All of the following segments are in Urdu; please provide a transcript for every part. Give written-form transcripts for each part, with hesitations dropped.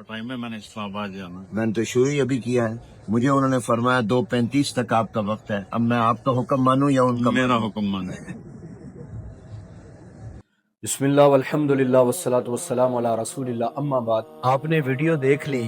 ٹائم ہے، میں نے اسلام آباد جانا. میں نے تو شروع ہی ابھی کیا ہے. مجھے انہوں نے فرمایا 2:35 تک آپ کا وقت ہے. اب میں آپ کا حکم مانوں یا ان کا میرا مانوں؟ حکم مانے. بسم اللہ والحمد للہ والصلاة والسلام علی رسول اللہ، اما بعد. آپ نے ویڈیو دیکھ لی.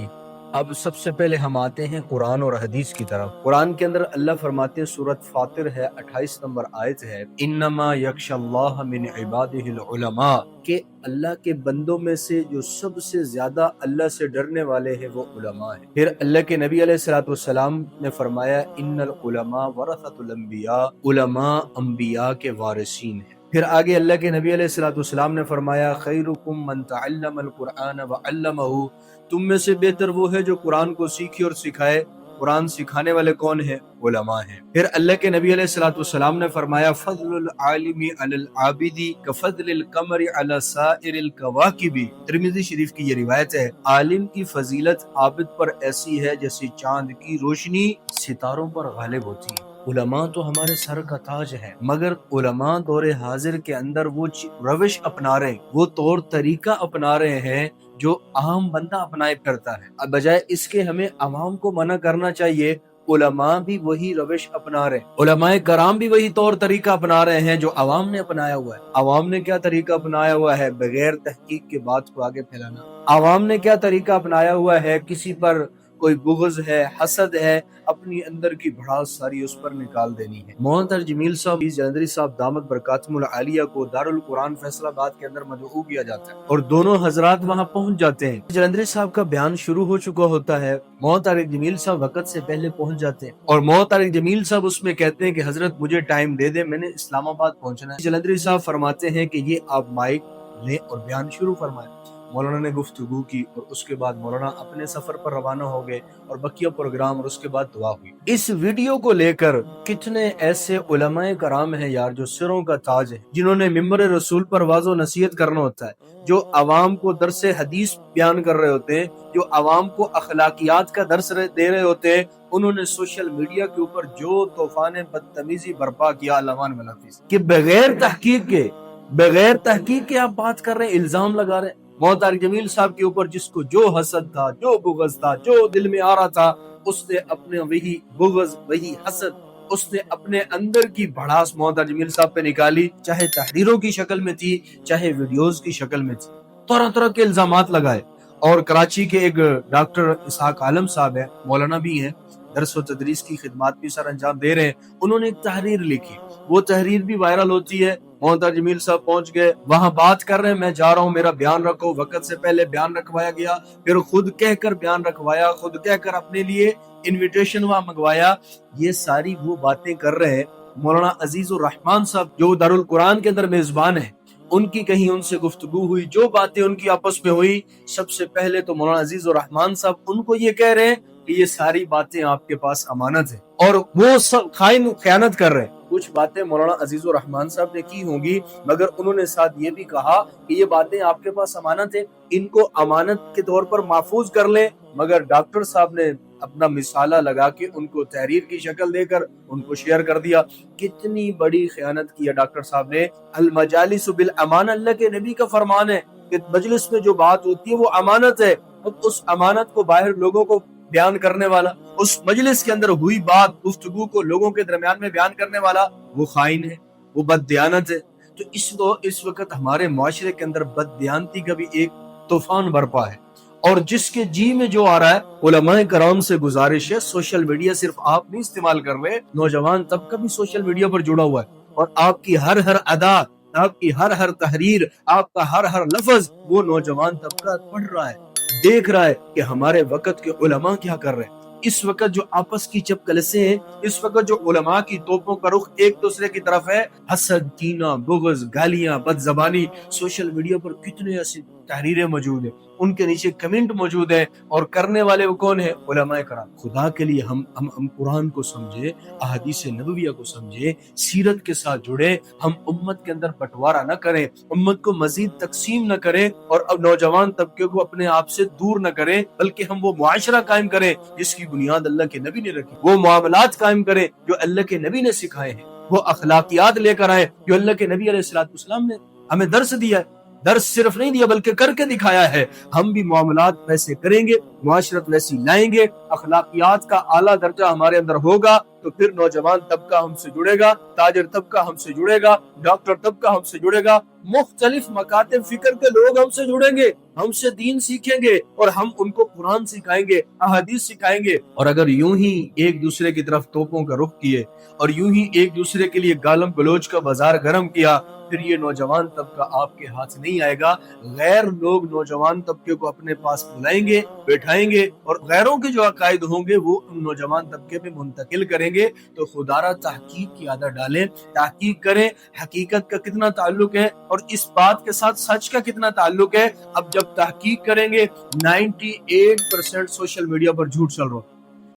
اب سب سے پہلے ہم آتے ہیں قرآن اور حدیث کی طرف. قرآن کے اندر اللہ فرماتے ہیں، سورۃ فاطر ہے، 28 نمبر آیت ہے، انما یخشی اللہ من عبادہ العلماء، کہ اللہ کے بندوں میں سے جو سب سے زیادہ اللہ سے ڈرنے والے ہیں وہ علماء ہیں. پھر اللہ کے نبی علیہ الصلوۃ والسلام نے فرمایا ان العلماء ورثۃ الانبیاء، علماء انبیاء کے وارثین ہیں. پھر آگے اللہ کے نبی علیہ الصلوۃ والسلام نے فرمایا خیرکم من تعلم القرآن وعلمہ، تم میں سے بہتر وہ ہے جو قرآن کو سیکھے اور سکھائے. قرآن سکھانے والے کون ہیں؟ علماء ہیں. پھر اللہ کے نبی علیہ الصلوۃ والسلام نے فرمایا فضل العالم علی العابد کفضل القمر علی سائر الکواکب. ترمذی شریف کی یہ روایت ہے، عالم کی فضیلت عابد پر ایسی ہے جیسے چاند کی روشنی ستاروں پر غالب ہوتی ہے. علماء تو ہمارے سر کا تاج ہے، مگر علماء دور حاضر کے اندر وہ روش اپنا رہے ہیں، وہ طور طریقہ اپنا رہے ہیں جو عام بندہ اپنائے کرتا ہے. اب بجائے اس کے ہمیں عوام کو منع کرنا چاہیے. علماء بھی وہی روش اپنا رہے ہیں، علماء کرام بھی وہی طور طریقہ اپنا رہے ہیں جو عوام نے اپنایا ہوا ہے. عوام نے کیا طریقہ اپنایا ہوا ہے؟ بغیر تحقیق کے بات کو آگے پھیلانا. عوام نے کیا طریقہ اپنایا ہوا ہے؟ کسی پر کوئی بغض ہے، حسد ہے، اپنی اندر کی بھڑاس ساری اس پر نکال دینی ہے. محترم جمیل صاحب جلندری صاحب دامت برکاتہم العالیہ کو دارالقرآن فیصل آباد کے اندر مدعو کیا جاتا ہے اور دونوں حضرات وہاں پہنچ جاتے ہیں. جلندری صاحب کا بیان شروع ہو چکا ہوتا ہے، محترم جمیل صاحب وقت سے پہلے پہنچ جاتے ہیں اور محترم جمیل صاحب اس میں کہتے ہیں کہ حضرت مجھے ٹائم دے دے، میں نے اسلام آباد پہنچنا ہے. جلندری صاحب فرماتے ہیں کہ یہ آپ مائک لیں اور بیان شروع فرمائیں. مولانا نے گفتگو کی اور اس کے بعد مولانا اپنے سفر پر روانہ ہو گئے اور بقیہ پروگرام اور اس کے بعد دعا ہوئی. اس ویڈیو کو لے کر کتنے ایسے علماء کرام ہیں یار جو سروں کا تاج ہے، جنہوں نے ممبر رسول پر واضح و نصیحت کرنا ہوتا ہے، جو عوام کو درس حدیث بیان کر رہے ہوتے ہیں، جو عوام کو اخلاقیات کا درس دے رہے ہوتے ہیں. انہوں نے سوشل میڈیا کے اوپر جو طوفان بدتمیزی برپا کیا علمان ملافظ کہ بغیر تحقیق کے آپ بات کر رہے ہیں، الزام لگا رہے ہیں. محترم جمیل صاحب کے اوپر جس کو جو حسد تھا، جو بغض تھا، جو دل میں آ رہا تھا، اس نے اپنے وہی بغض، وہی حسد، اس نے اپنے اندر کی بھڑاس محترم جمیل صاحب پہ نکالی، چاہے تحریروں کی شکل میں تھی، چاہے ویڈیوز کی شکل میں تھی. طرح طرح کے الزامات لگائے. اور کراچی کے ایک ڈاکٹر اسحاق عالم صاحب ہیں، مولانا بھی ہیں، درس و تدریس کی خدمات بھی سر انجام دے رہے ہیں. انہوں نے ایک تحریر لکھی، وہ تحریر بھی وائرل ہوتی ہے. محترم جمیل صاحب پہنچ گئے، وہاں بات کر رہے ہیں، میں جا رہا ہوں، میرا بیان رکھو. وقت سے پہلے بیان رکھوایا گیا، پھر خود کہہ کر بیان رکھوایا، خود کہہ کر اپنے لیے انویٹیشن وہاں منگوایا. یہ ساری وہ باتیں کر رہے ہیں. مولانا عزیز الرحمان صاحب جو دارالقرآن کے اندر میزبان ہیں، ان کی کہیں ان سے گفتگو ہوئی، جو باتیں ان کی آپس میں ہوئی، سب سے پہلے تو مولانا عزیز الرحمان صاحب ان کو یہ کہہ رہے ہیں کہ یہ ساری باتیں آپ کے پاس امانت ہے، اور وہ سب خیانت کر رہے ہیں. کچھ باتیں مولانا عزیز الرحمان صاحب نے کی ہوں گی، مگر انہوں نے ساتھ یہ بھی کہا کہ یہ باتیں آپ کے پاس امانت ہے، ان کو امانت کے طور پر محفوظ کر لیں. مگر ڈاکٹر صاحب نے اپنا مثالہ لگا کے ان کو تحریر کی شکل دے کر ان کو شیئر کر دیا. کتنی بڑی خیانت کی ہے ڈاکٹر صاحب نے. المجالس بالامان، اللہ کے نبی کا فرمان ہے کہ مجلس میں جو بات ہوتی ہے وہ امانت ہے. اب اس امانت کو باہر لوگوں کو بیان کرنے والا، اس مجلس کے اندر ہوئی بات گفتگو کو لوگوں کے درمیان میں بیان کرنے والا، وہ خائن ہے، وہ بددیانت ہے. تو اس وقت ہمارے معاشرے کے اندر بددیانتی کا بھی ایک طوفان برپا ہے، اور جس کے جی میں جو آ رہا ہے. علماء کرام سے گزارش ہے، سوشل میڈیا صرف آپ نہیں استعمال کر رہے، نوجوان طبقہ بھی سوشل میڈیا پر جڑا ہوا ہے، اور آپ کی ہر ادا، آپ کی ہر تحریر، آپ کا ہر لفظ وہ نوجوان طبقہ پڑھ رہا ہے، دیکھ رہا ہے کہ ہمارے وقت کے علماء کیا کر رہے ہیں. اس وقت جو آپس کی چپکلسیں ہیں، اس وقت جو علماء کی توپوں کا رخ ایک دوسرے کی طرف ہے، حسد، کینہ، بغض، گالیاں، بد زبانی. سوشل میڈیا پر کتنے ایسی تحریریں موجود ہیں، ان کے نیچے کمنٹ موجود ہیں، اور کرنے والے وہ کون ہیں؟ علماء کرام. خدا کے لیے ہم قرآن کو سمجھے، احادیث نبویہ کو سمجھے، سیرت کے ساتھ جڑے. ہم امت کے اندر بٹوارا نہ کریں، امت کو مزید تقسیم نہ کریں، اور اب نوجوان طبقے کو اپنے آپ سے دور نہ کریں، بلکہ ہم وہ معاشرہ قائم کریں جس کی بنیاد اللہ کے نبی نے رکھی، وہ معاملات قائم کریں جو اللہ کے نبی نے سکھائے ہیں، وہ اخلاقیات لے کر آئے جو اللہ کے نبی علیہ الصلوۃ والسلام نے ہمیں درس دیا ہے. درس صرف نہیں دیا بلکہ کر کے دکھایا ہے. ہم بھی معاملات ویسے کریں گے, معاشرت ویسی لائیں گے, اخلاقیات کا اعلیٰ درجہ ہمارے اندر ہوگا تو پھر نوجوان طبقہ ہم سے جڑے گا, تاجر طبقہ ہم سے جڑے گا, ڈاکٹر طبقہ ہم سے جڑے گا, مختلف مکاتب فکر کے لوگ ہم سے جڑیں گے, ہم سے دین سیکھیں گے اور ہم ان کو قرآن سکھائیں گے, احادیث سکھائیں گے. اور اگر یوں ہی ایک دوسرے کی طرف توپوں کا رخ کیے اور یوں ہی ایک دوسرے کے لیے گالم گلوچ کا بازار گرم کیا, پھر یہ نوجوان طبقہ آپ کے ہاتھ نہیں آئے گا. غیر لوگ نوجوان طبقے کو اپنے پاس بلائیں گے, بیٹھائیں گے اور غیروں کے جو عقائد ہوں گے وہ ان نوجوان طبقے پہ منتقل کریں گے. تو خدارہ تحقیق کی عادت ڈالیں, تحقیق کریں حقیقت کا کتنا تعلق ہے اور اس بات کے ساتھ سچ کا کتنا تعلق ہے. اب جب تحقیق کریں گے 98% سوشل میڈیا پر جھوٹ چل رہا